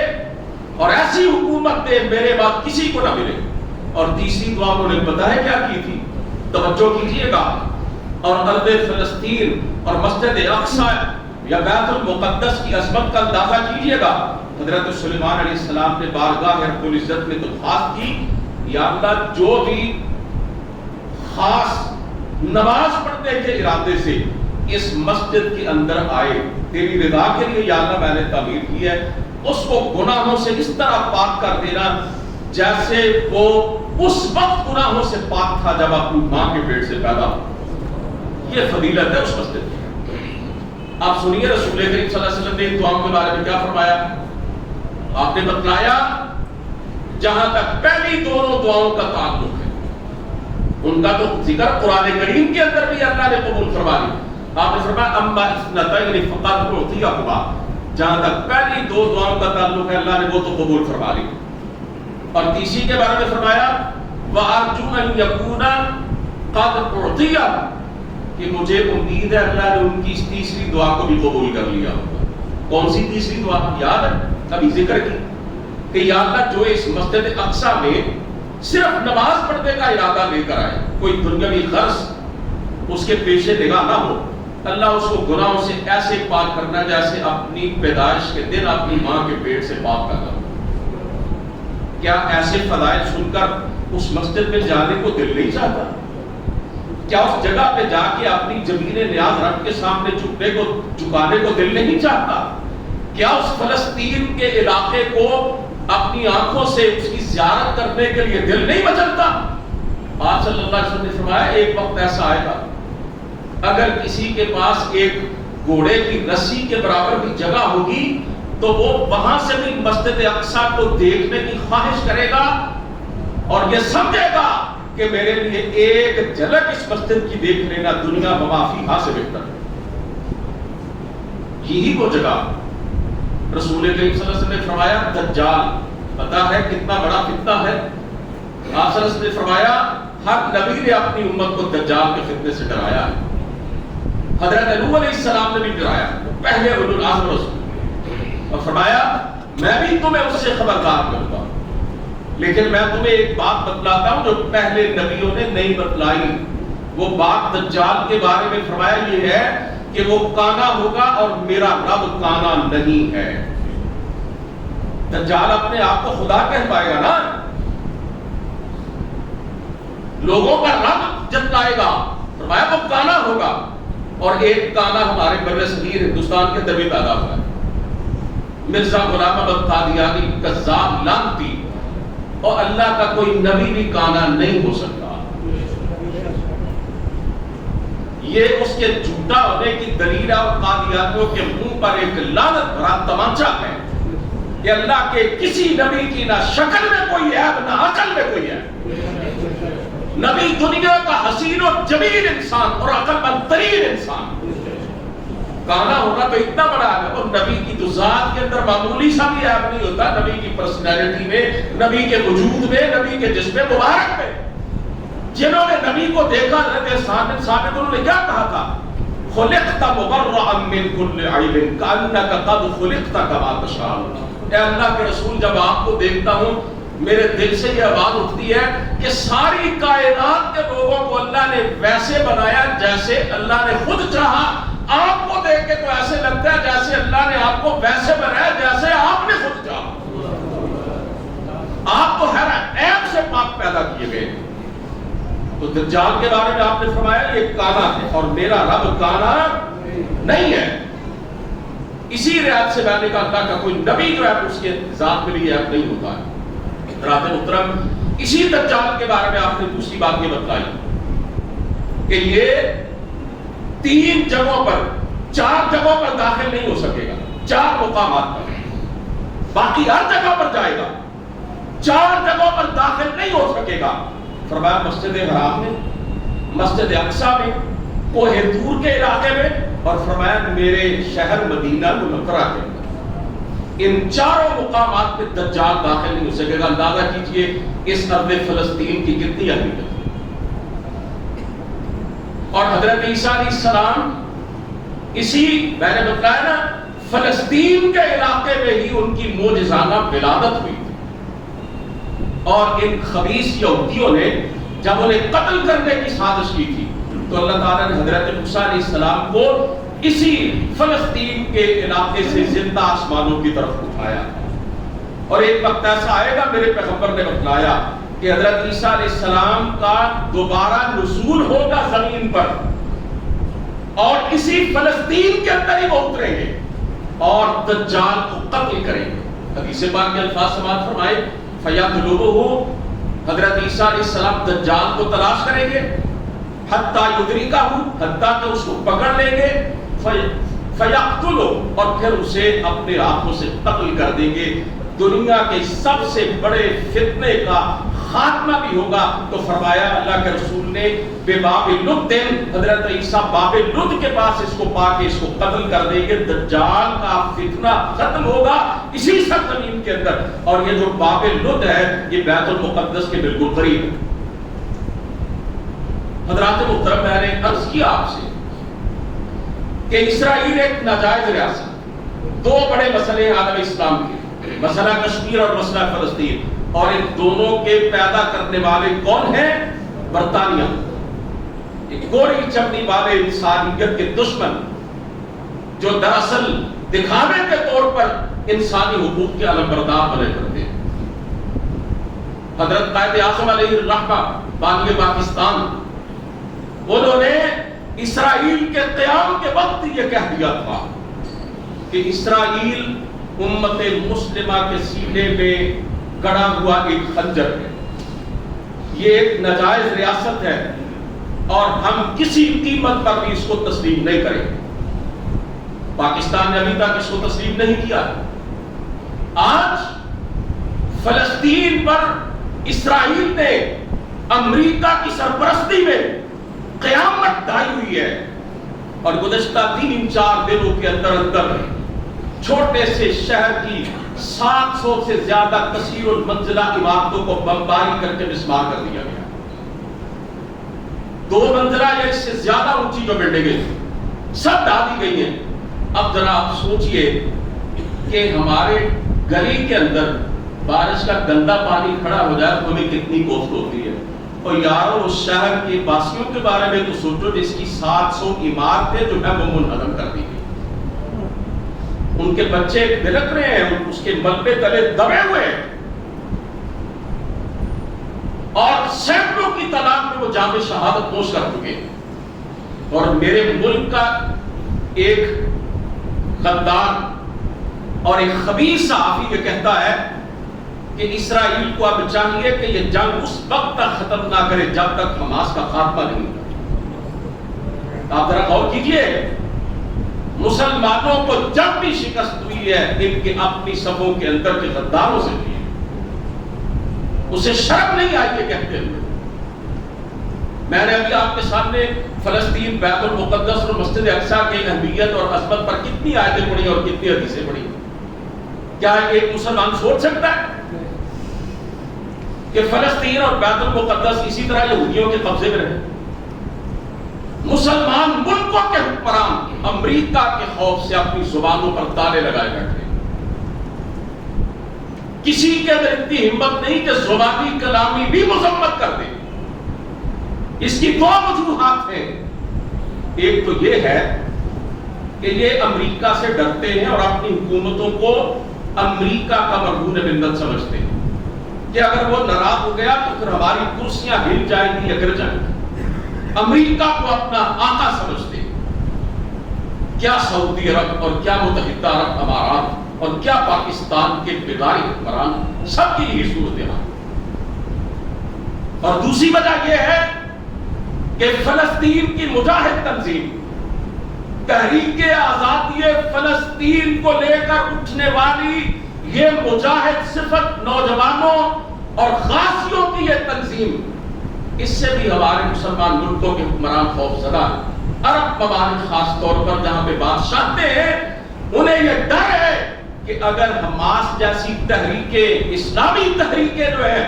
اور ایسی حکومت دے میرے بعد کسی کو نہ ملے۔ اور تیسری دعا انہوں نے بتایا کیا کی تھی، توجہ کیجئے گا، اور ارض فلسطین اور مسجد اقصی یا بیت المقدس کی عظمت کا اندازہ کیجئے گا۔ حضرت سلیمان علیہ السلام نے بارگاہ رب العزت میں درخواست کی، یا اللہ جو بھی خاص نماز پڑھنے کے ارادے سے اس مسجد کے اندر آئے تیری رضا کے لیے یا اللہ میں نے تعمیر کی ہے، اس کو گناہوں سے اس طرح پاک کر دینا جیسے وہ اس وقت گناہوں سے پاک تھا جب اپنی ماں کے پیٹ سے پیدا ہوا۔ یہ فضیلت ہے اس مسجد کی۔ آپ سنیے رسول کریم صلی اللہ علیہ وسلم نے ان دعاؤں کے بارے میں کیا فرمایا۔ آپ نے بتلایا جہاں تک پہلی دونوں دعاؤں کا تعلق ہے، ان کا تو ذکر قرآن کریم کے اندر بھی اللہ نے قبول فرما لیا۔ آپ نے فرمایا اما اثنتین فقد اعطیہما، جہاں تک پہلی 2 دعاؤں کا تعلق ہے اللہ نے وہ تو قبول فرما لی۔ اور تیسری کے بارے میں فرمایا وَأَرْجُو أَن يَكُونَ قَدْ أُعْطِيَ، کہ مجھے امید ہے اللہ نے ان کی اس تیسری دعا کو بھی قبول کر لیا ہوگا۔ کون سی تیسری دعا یاد ہے؟ ابھی ذکر کی کہ یا اللہ جو اس مسجد اقصی میں صرف نماز پڑھنے کا ارادہ لے کر آئے، کوئی دنیاوی غرض اس کے پیش نگاہ نہ ہو، اللہ اس کو گناہوں سے ایسے پاک کرنا جیسے اپنی پیدائش کے دن اپنی ماں کے پیٹ سے پاک کرنا۔ کیا ایسے فضائل سن کر اس مسجد میں جانے کو دل نہیں چاہتا؟ کیا اس جگہ پہ جا کے اپنی زمین نیاز رب کے سامنے جھکانے کو دل نہیں چاہتا؟ کیا اس فلسطین کے علاقے کو اپنی آنکھوں سے اس کی زیارت کرنے کے لیے دل نہیں مچلتا؟ آپ صلی اللہ علیہ وسلم نے فرمایا ایک وقت ایسا آئے گا اگر کسی کے پاس ایک گھوڑے کی رسی کے برابر بھی جگہ ہوگی تو وہ وہاں سے بھی مسجد اقصی کو دیکھنے کی خواہش کرے گا اور یہ سمجھے گا کہ میرے لیے ایک جھلک اس مسجد کی دیکھ لینا دنیا وما فیہا سے بہتر ہے۔ یہی وہ جگہ رسول کریم صلی اللہ علیہ وسلم نے فرمایا دجال پتہ ہے کتنا بڑا فتنہ ہے۔ آپ صلی اللہ علیہ وسلم نے فرمایا ہر نبی نے اپنی امت کو دجال کے فتنے سے ڈرایا ہے۔ حضرت نوح علیہ السلام نے بھی ڈرایا، پہلے اولو العزم رسول، اور فرمایا میں بھی تمہیں اس سے خبردار کرتا ہوں، لیکن میں تمہیں ایک بات بتلاتا ہوں جو پہلے نبیوں نے نہیں بتلائی۔ وہ بات دجال کے بارے میں فرمایا یہ ہے کہ وہ کانا ہوگا اور میرا رب کانا نہیں ہے۔ دجال اپنے آپ کو خدا کہلوائے گا نا، لوگوں کا رب جتلائے گا، فرمایا وہ کانا ہوگا، اور ایک کانا ہمارے بر صغیر ہندوستان کے اندر بھی پیدا ہوا ہے، مرزا غلام احمد قادیانی کذاب لعنتی، اور اللہ کا کوئی نبی بھی کانا نہیں ہو سکتا۔ یہ اس کے جھوٹا ہونے کی دلیل ہے اور قادیانیوں کے منہ پر ایک لعنت بھرا تمانچہ ہے کہ اللہ کے کسی نبی کی نہ شکل میں کوئی عیب نہ عقل میں کوئی عیب۔ نبی دنیا کا حسین و جمیل انسان اور عقل مند ترین انسان، کانا ہونا تو اتنا بڑا ہے، اور نبی کی تو ذات کے اندر معمولی سا بھی عیب نہیں ہوتا، نبی کی پرسنالٹی میں، نبی کے وجود میں، نبی کے جسم مبارک میں۔ جنہوں نے نبی کو دیکھا حضرت ثابت انہوں نے کیا کہا تھا؟ خلقت مبرئا من کل عیب کانک قد خلقت کما تشاء۔ اے اللہ کے رسول، جب آپ کو دیکھتا ہوں میرے دل سے یہ آواز اٹھتی ہے کہ ساری کائنات کے لوگوں کو اللہ نے ویسے بنایا جیسے اللہ نے خود چاہا۔ آپ کو دیکھ کے تو ایسے لگتا ہے جیسے اللہ نے آپ کو ویسے بنایا جیسے آپ نے خود چاہا۔ آپ تو ہر عیب سے پاک پیدا کیے گئے۔ تو دجال کے بارے میں آپ نے فرمایا یہ کانا ہے، اور میرا رب کانا نہیں ہے۔ اسی روایت سے میں نے کہا اللہ کا کوئی نبی جو ہے اس کے ذات میں بھی عیب نہیں ہوتا ہے۔ حضرات محترم، اسی دجال کے بارے میں آپ نے دوسری بات یہ بتائی کہ یہ 3 جگہوں پر 4 جگہوں پر داخل نہیں ہو سکے گا، 4 مقامات پر، باقی ہر جگہ پر جائے گا، 4 جگہوں پر داخل نہیں ہو سکے گا۔ فرمایا مسجد حرام میں، مسجد اقصیٰ میں، کوہ طور کے علاقے میں، اور فرمایا میرے شہر مدینہ منورہ کے اندر۔ ان 4 مقامات پہ دجال داخل نہیں ہو سکے گا۔ اندازہ کیجئے اس ارض فلسطین کی کتنی اہمیت ہے۔ اور حضرت عیسیٰ علیہ السلام اسی میں نے بتایا نا فلسطین کے علاقے میں ہی ان کی معجزانہ ولادت ہوئی تھی، اور ان خبیث یہودیوں نے جب انہیں قتل کرنے کی سازش کی تھی تو اللہ تعالیٰ نے حضرت موسیٰ علیہ السلام کو اسی فلسطین کے علاقے سے زندہ آسمانوں کی طرف اٹھایا۔ اور ایک وقت ایسا آئے گا، میرے پیغمبر نے بتلایا کہ حضرت عیسیٰ علیہ السلام کا دوبارہ نزول ہوگا زمین پر، اور اسی فلسطین کے اندر ہی وہ اتریں گے اور دجال کو قتل کریں گے۔ حدیث پاک کے الفاظ سماعت فرمائے فَيَطْلُبُهُ، حضرت عیسیٰ علیہ السلام دجال کو تلاش کریں گے، حتیٰ يُدْرِكَهُ، حتیٰ کہ اس کو پکڑ لیں گے، فَيَقْتُلُهُ، اور پھر اسے اپنے ہاتھوں سے قتل کر دیں گے۔ دنیا کے سب سے بڑے فتنے کا خاتمہ بھی ہوگا۔ تو فرمایا اللہ کے رسول نے بے باب لد، حضرت عیسیٰ باب لد کے پاس اس کو پا کے اس کو قتل کر دیں گے۔ دجال کا فتنہ ختم ہوگا اسی سرزمین کے اندر، اور یہ جو باب لد ہے یہ بیت المقدس کے بالکل قریب ہے۔ حضرات محترم، میں نے عرض کیا آپ سے کہ اسرائیل ایک ناجائز ریاست، 2 بڑے مسئلے ہیں عالم اسلام کے، مسئلہ کشمیر اور مسئلہ فلسطین، اور ان دونوں کے پیدا کرنے والے کون ہیں؟ برطانیہ، ایک گوڑی چمڑی والے انسانیت کے دشمن جو دراصل دکھانے کے طور پر انسانی حقوق کے علمبردار بنے کرتے ہیں۔ حضرت قائد اعظم علیہ الرحمہ بانی پاکستان، انہوں نے اسرائیل کے قیام کے وقت یہ کہہ دیا تھا کہ اسرائیل امت مسلمہ کے سینے میں گڑا ہوا ایک خنجر ہے، یہ ایک ناجائز ریاست ہے، اور ہم کسی قیمت پر بھی اس کو تسلیم نہیں کریں گے۔ پاکستان نے ابھی تک اس کو تسلیم نہیں کیا۔ آج فلسطین پر اسرائیل نے امریکہ کی سرپرستی میں قیامت ڈھائی ہوئی ہے، اور گزشتہ 3-4 دنوں کے اندر اندر چھوٹے سے شہر کی 700 سے زیادہ کثیر المنزلہ عمارتوں کو بمباری کر کے مسمار کر دیا گیا۔ 2 منزلہ یا اس سے زیادہ اونچی جو بلڈنگیں سب ڈھا دی گئی ہیں۔ اب ذرا آپ سوچئے کہ ہمارے گلی کے اندر بارش کا گندا پانی کھڑا ہو جائے تو ہمیں کتنی کوفت ہوتی ہے۔ اور یارو اس شہر کے باسیوں کے بارے میں تو سوچو جس کی 700 عمارتیں جو ہے وہ منہدم کر دی گئی، ان کے بچے بلک رہے ہیں، اس کے ملبے تلے دبے ہوئے ہیں، اور سینکڑوں کی تعداد میں وہ جام شہادت نوش کر چکے ہیں۔ اور میرے ملک کا ایک غدار اور ایک خبیث صحافی یہ کہتا ہے کہ اسرائیل کو اب چاہیے کہ یہ جنگ اس وقت تک ختم نہ کرے جب تک حماس کا خاتمہ نہیں ہوتا۔ آپ ذرا غور کیجئے، مسلمانوں کو جب بھی شکست ہوئی ہے ان کے اپنی صفوں کے اندر کے غداروں سے ہوئی ہے، اسے شرم نہیں آئی یہ کہتے ہوئے۔ میں نے ابھی آپ کے سامنے فلسطین، بیت المقدس اور مسجد اقصیٰ کی اہمیت اور عظمت پر کتنی آیتیں پڑھی اور کتنی حدیثیں پڑھی. کیا ایک مسلمان سوچ سکتا ہے کہ فلسطین اور بیت المقدس اسی طرح یہودیوں کے قبضے میں رہے؟ مسلمان ملکوں کے حکمران امریکہ کے خوف سے اپنی زبانوں پر تالے لگائے بیٹھے. کسی کے اندر اتنی ہمت نہیں کہ زبانی کلامی بھی مذمت کر دے. اس کی دو وجوہات ہیں. ایک تو یہ ہے کہ یہ امریکہ سے ڈرتے ہیں اور اپنی حکومتوں کو امریکہ کا مرہون ملت سمجھتے ہیں کہ اگر وہ ناراض ہو گیا تو پھر ہماری کرسیاں ہل جائیں گی یا گر جائیں گی. امریکہ کو اپنا آقا سمجھتے ہیں. کیا سعودی عرب اور کیا متحدہ عرب امارات اور کیا پاکستان کے بیداری حکمران، سب کی یہی صورتحال. اور دوسری وجہ یہ ہے کہ فلسطین کی مجاہد تنظیم تحریک آزادی فلسطین کو لے کر اٹھنے والی یہ مجاہد صفت نوجوانوں اور غازیوں کی یہ تنظیم، اس سے بھی ہمارے مسلمان ملکوں کے حکمران خوف زدہ ہیں. عرب ممالک خاص طور پر جہاں پہ بادشاہتے ہیں، انہیں یہ ڈر ہے کہ اگر حماس جیسی تحریکیں، اسلامی تحریکیں جو ہیں،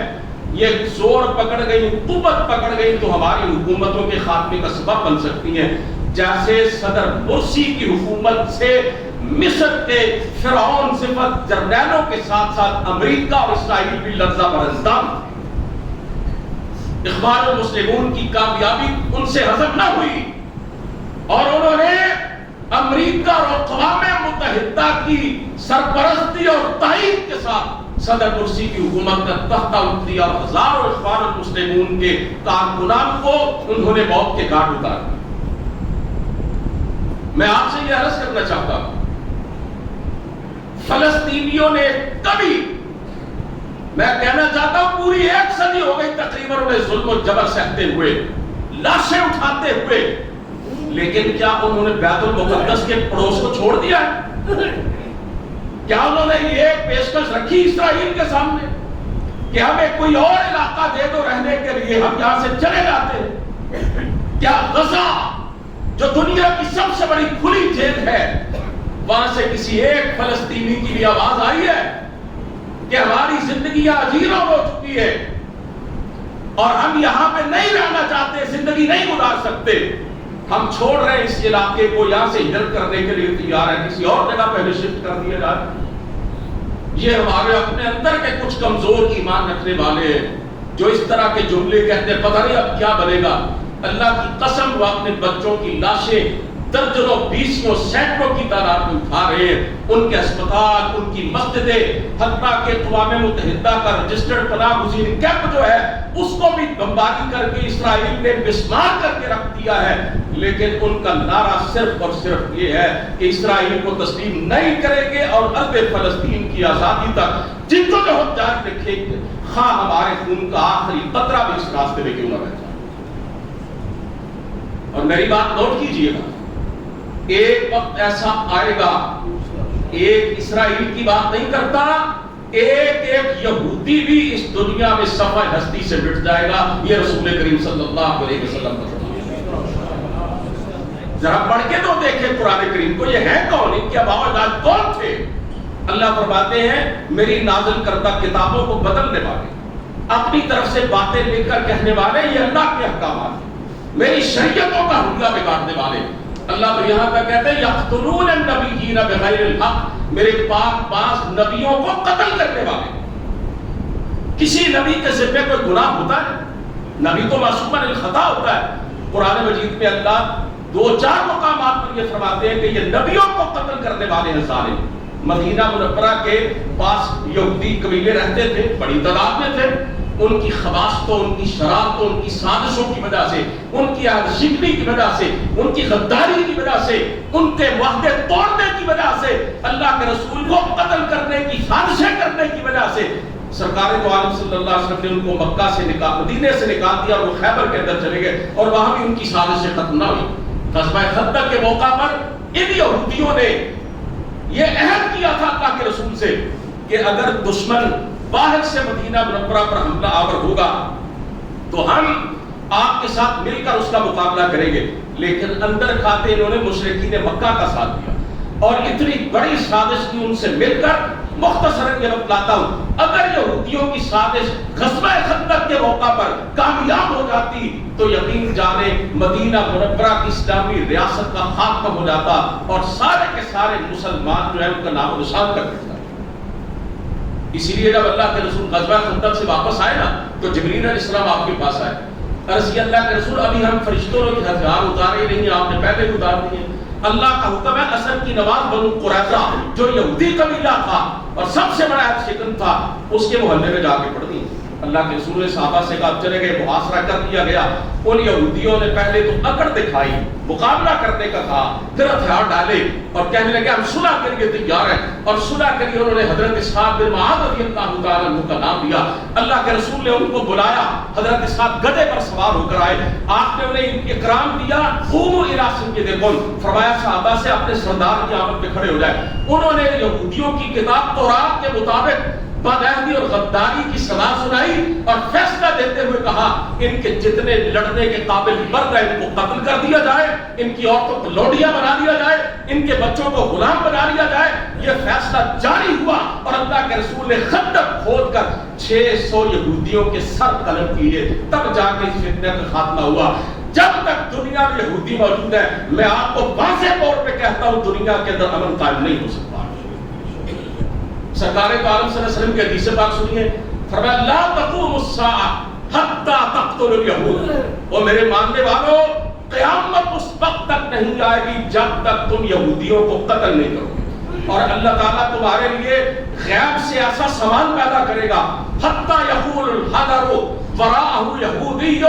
یہ زور پکڑ گئی، قوت پکڑ گئی تو ہماری حکومتوں کے خاتمے کا سبب بن سکتی ہیں. جیسے صدر مرسی کی حکومت سے مصر کے فرعون صفت جرنیلوں کے ساتھ ساتھ امریکہ اور اسرائیل بھی لرزہ برنزدان. اخوان المسلمون کی کامیابی ان سے ہضم نہ ہوئی اور انہوں نے امریکہ اور اقوام متحدہ کی سرپرستی اور تائید کے ساتھ صدر مرسی کی حکومت کا تختہ الٹ دیا اور ہزاروں اخوان المسلمون کے کارکنان کو انہوں نے موت کے گھاٹ اتارا. میں آپ سے یہ عرض کرنا چاہتا ہوں، فلسطینیوں نے کبھی، میں کہنا چاہتا ہوں پوری 1 صدی ہو گئی تقریباً انہیں ظلم و جبر سہتے ہوئے، لاشیں اٹھاتے ہوئے، لیکن کیا انہوں نے بیت المقدس کے پڑوس کو چھوڑ دیا ہے؟ کیا انہوں نے یہ ایک پیشکش رکھی اسرائیل کے سامنے کہ ہمیں کوئی اور علاقہ دے دو رہنے کے لیے، ہم یہاں سے چلے جاتے ہیں؟ کیا غزہ جو دنیا کی سب سے بڑی کھلی جیل ہے، وہاں سے کسی ایک فلسطینی کی بھی آواز آئی ہے کہ ہماری زندگیاں اجیروں ہو چکی ہے اور ہم یہاں پہ نہیں رہنا چاہتے، زندگی نہیں گزار سکتے، ہم چھوڑ رہے ہیں اس علاقے کو، یہاں سے ہجرت کرنے کے لیے تیار ہے، کسی اور جگہ پہ شفٹ کر دیا جائے؟ یہ ہمارے اپنے اندر کے کچھ کمزور ایمان رکھنے والے ہیں جو اس طرح کے جملے کہتے ہیں پتہ نہیں اب کیا بنے گا. اللہ کی قسم وہ اپنے بچوں کی لاشیں درجنوں، بیسوں، سینکڑوں کی تعداد میں اٹھا رہے ہیں. ان کے اسپتال، ان کی مسجدیں، حتیٰ کہ اقوام متحدہ کا رجسٹرڈ پناہ گزین کیمپ جو ہے اس کو بھی بمباری کر کے اسرائیل نے مسمار کر کے رکھ دیا ہے. لیکن ان کا نعرہ صرف اور صرف یہ ہے کہ اسرائیل کو تسلیم نہیں کریں گے اور ارض فلسطین کی آزادی تک جدوجہد جاری رکھیں گے، خواہ ہمارے خون کا آخری قطرہ بھی اس راستے میں کیوں نہ بہہ جائے. اور میری بات نوٹ کیجئے گا، ایک وقت ایسا آئے گا، ایک اسرائیل کی بات نہیں کرتا، ایک یہودی بھی اس دنیا میں صفحہ ہستی سے مٹ جائے گا. یہ رسول کریم صلی اللہ علیہ وسلم کا فرمان. ذرا پڑھ کے تو دیکھیں قرآن کریم کو، یہ ہے کون، ان کے اباء و اجداد کون تھے؟ اللہ فرماتے ہیں میری نازل کردہ کتابوں کو بدلنے والے، اپنی طرف سے باتیں لکھ کر کہنے والے، یہ اللہ کے احکامات ہیں، میری شریعتوں کا حلیہ بگاڑنے والے. اللہ تو یہاں تک کہتے ہیں یقتلون النبیین بغیر الحق، میرے پاک پاس نبیوں کو قتل کرنے والے. کسی نبی کے ذمہ کوئی گناہ ہوتا ہے؟ نبی تو معصوم عن الخطا ہوتا ہے. قرآن مجید میں اللہ 2-4 مقامات پر یہ فرماتے ہیں کہ یہ نبیوں کو قتل کرنے والے ہیں ظالم. مدینہ منورہ کے پاس یہودی قبیلے رہتے تھے، بڑی تعداد میں تھے. ان کی خباثتوں، ان کی شرارتوں، ان کی سازشوں کی وجہ سے، ان کی عہد شکنی کی وجہ سے، ان کی غداری کی وجہ سے، ان کے معاہدے توڑنے کی وجہ سے، اللہ کے رسول کو قتل کرنے کی سازشیں کرنے کی وجہ سے سرکار دو عالم صلی اللہ علیہ وسلم نے ان کو مکہ سے مدینے سے نکال دیا اور وہ خیبر کے اندر چلے گئے اور وہاں بھی ان کی سازشیں ختم نہ ہوئی. غزوہ خندق کے موقع پر ان یہودیوں نے یہ عہد کیا تھا اللہ کے رسول سے کہ اگر دشمن باہر سے مدینہ منورہ پر حملہ آور ہوگا تو ہم آپ کے ساتھ مل کر اس کا مقابلہ کریں گے، لیکن اندر کھاتے انہوں نے مشرکین مکہ کا ساتھ دیا اور اتنی بڑی سازش کی ان سے مل کر مختصراً یہ بتلاتا ہوں، اگر یہودیوں کی سازش غزوہ خندق کے موقع پر کامیاب ہو جاتی تو یقین جانے مدینہ منورہ کی اسلامی ریاست کا خاتمہ ہو جاتا اور سارے کے سارے مسلمان جو ہے ان کا نام و نشان کر دیتا۔ اسی لیے جب اللہ کے رسول غزوہ خندق سے واپس آئے نا تو جبرائیل علیہ السلام آپ کے پاس آئے، عرض کیا اللہ کے رسول ابھی ہم فرشتوں کے ہتھیار اتارے نہیں ہیں، آپ نے پہلے ہی اتار دیے۔ اللہ کا حکم ہے عصر کی نماز بنو قریظہ جو یہودی قبیلہ تھا اور سب سے بڑا عہد شکن تھا اس کے محلے میں جا کے پڑھ دی۔ اللہ کے رسول نے صحابہ سے کہا چلے گئے، محاصرہ کر دیا گیا۔ ان یہودیوں نے پہلے تو اکڑ دکھائی، مقابلہ کرنے کا کہا، پھر ہتھیار ڈالے اور کہنے لگے ہم صلح کے لیے تیار ہیں، اور صلح کے لیے انہوں نے حضرت اسحاق بن معاذ رضی اللہ تعالیٰ عنہ کا نام لیا۔ اللہ کے رسول نے ان کو بلایا، حضرت اسحاق گدھے پر سوار ہو کر آئے، آپ نے انہیں اکرام دیا، قوموا الی سیدکم، فرمایا صحابہ سے اپنے سردار کی آمد پہ کھڑے ہو جائے۔ انہوں نے یہودیوں کی کتاب تورات کے مطابق بدعہدی اور غداری کی سزا سنائی اور فیصلہ دیتے ہوئے کہا ان کے جتنے لڑنے کے قابل مرد ہیں ان کو قتل کر دیا جائے، ان کی عورتوں کو لوڈیا بنا دیا جائے، ان کے بچوں کو غلام بنا لیا جائے۔ یہ فیصلہ جاری ہوا اور اللہ کے رسول نے خندق کھود کر 600 یہودیوں کے سر قلم کیے، تب جا کے اس فتنہ کا خاتمہ ہوا۔ جب تک دنیا میں یہودی موجود ہے میں آپ کو واضح طور پہ کہتا ہوں دنیا کے اندر امن قائم نہیں ہو سکتا۔ سرکار تو عالم صلی اللہ علیہ وسلم کی حدیث پاک سنیے، فرمایا لا تقوم الساعہ حتی تقتل الیہود، او میرے ماننے والوں قیامت اس وقت تک نہیں آئے گی جب تک تم یہودیوں کو قتل نہیں کرو گے، اور اللہ تعالیٰ تمہارے لیے غیب سے ایسا سامان پیدا کرے گا حتی یقول الحذر وراءہ یہودی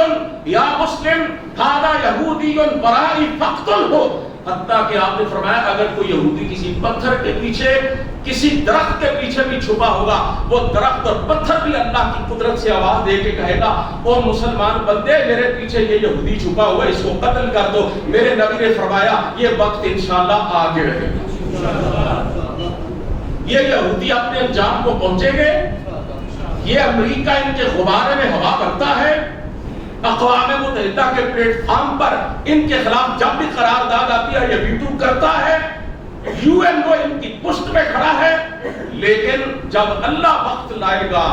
یا مسلم ھذا یہودی ورائی فاقتلہ، حتیٰ کہ آپ نے فرمایا اگر کوئی یہودی کسی پتھر کے پیچھے کسی درخت کے پیچھے بھی چھپا ہوگا وہ درخت اور پتھر بھی اللہ کی قدرت سے آواز دے کے کہے گا او مسلمان بندے میرے پیچھے یہ یہودی چھپا ہوا ہے اس کو قتل کر دو۔ میرے نبی نے فرمایا یہ وقت انشاءاللہ آگے رہے گا، یہ یہودی اپنے انجام کو پہنچیں گے، یہ امریکہ ان کے غبارے میں ہوا کرتا ہے، اقوام متحدہ کے پلیٹ فارم پر ان کے خلاف جب بھی قرارداد آتی ہے یہ ویٹو کرتا ہے، یو این او ان کی پشت میں کھڑا ہے، لیکن جب اللہ وقت لائے گا،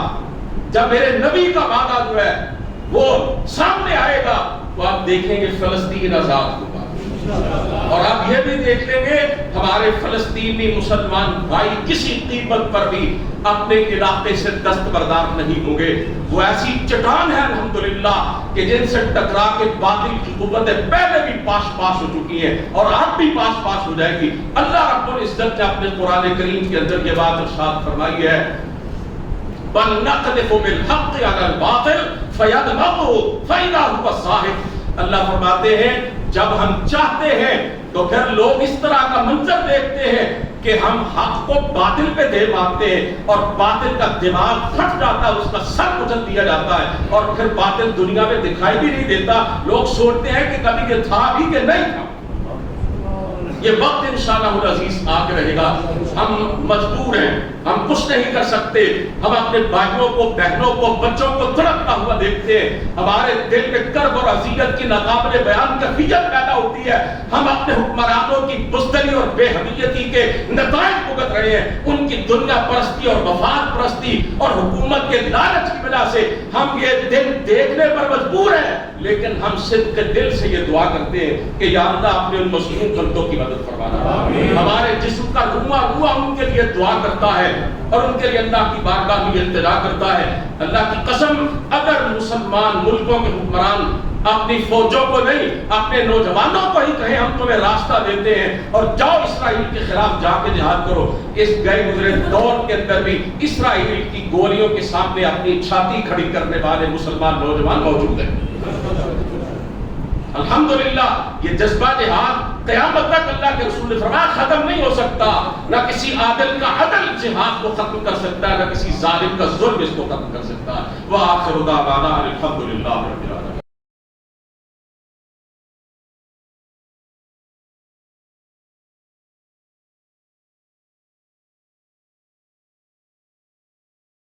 جب میرے نبی کا وعدہ جو ہے وہ سامنے آئے گا تو آپ دیکھیں گے فلسطین آزاد ہوگا، اور آپ یہ بھی دیکھ لیں گے ہمارے فلسطینی مسلمان بھائی کسی قیمت پر بھی اپنے علاقے سے دستبردار نہیں ہوں گے۔ وہ ایسی چٹان ہے الحمدللہ کہ جن سے ٹکرا کے باطل کی قوتیں پہلے بھی پاش ہو چکی ہیں اور اب بھی پاش ہو جائے گی۔ اللہ رب العزت نے اپنے قرآن کریم کے اندر یہ بات ارشاد فرمائی ہے بل نقذف بالحق علی الباطل فیدمغه فاذا هو زاهق، اللہ فرماتے ہیں جب ہم چاہتے ہیں تو پھر لوگ اس طرح کا منظر دیکھتے ہیں کہ ہم حق کو باطل پہ دے مارتے ہیں اور باطل کا دماغ پھٹ جاتا ہے، اس کا سر کچل دیا جاتا ہے اور پھر باطل دنیا میں دکھائی بھی نہیں دیتا، لوگ سوچتے ہیں کہ کبھی یہ تھا بھی کہ نہیں تھا۔ یہ وقت انشاءاللہ العزیز آگے رہے گا، ہم مجبور ہیں، ہم کچھ نہیں کر سکتے، ہم اپنے بھائیوں کو بہنوں کو بچوں کو تڑپتا ہوا دیکھتے ہیں، ہمارے دل میں کرب اور اذیت کی ناقابل بیان کیفیت پیدا ہوتی ہے، ہم اپنے حکمرانوں کی بزدلی اور بے حمیتی کے نتائج بھگت رہے ہیں، ان کی دنیا پرستی اور مفاد پرستی اور حکومت کے لالچ کی وجہ سے ہم یہ دن دیکھنے پر مجبور ہیں، لیکن ہم صدق کے دل سے یہ دعا کرتے ہیں کہ یا اللہ اپنے ان مظلوم بندوں کی مدد فرمانا، ہمارے جسم کا روح ان کے لیے دعا کرتا ہے اور ان کے لیے اللہ کی بارگاہ میں التجا کرتا ہے۔ اللہ کی قسم اگر مسلمان ملکوں کے حکمران اپنی فوجوں کو نہیں اپنے نوجوانوں کو ہی کہیں ہم تمہیں راستہ دیتے ہیں اور جاؤ اسرائیل کے خلاف جا کے جہاد کرو، اس گئے گزرے دور کے اندر بھی اسرائیل کی گولیوں کے سامنے اپنی چھاتی کھڑی کرنے والے مسلمان نوجوان موجود ہیں۔ الحمدللہ یہ جذبہ جہاد قیامت تک اللہ کے رسول نے فرمایا ختم نہیں ہو سکتا، نہ کسی عادل کا عدل جہاد کو ختم کر سکتا ہے، نہ کسی ظالم کا ظلم اس کو ختم کر سکتا ہے۔ وآخر دعوانا الحمدللہ رب العالمین۔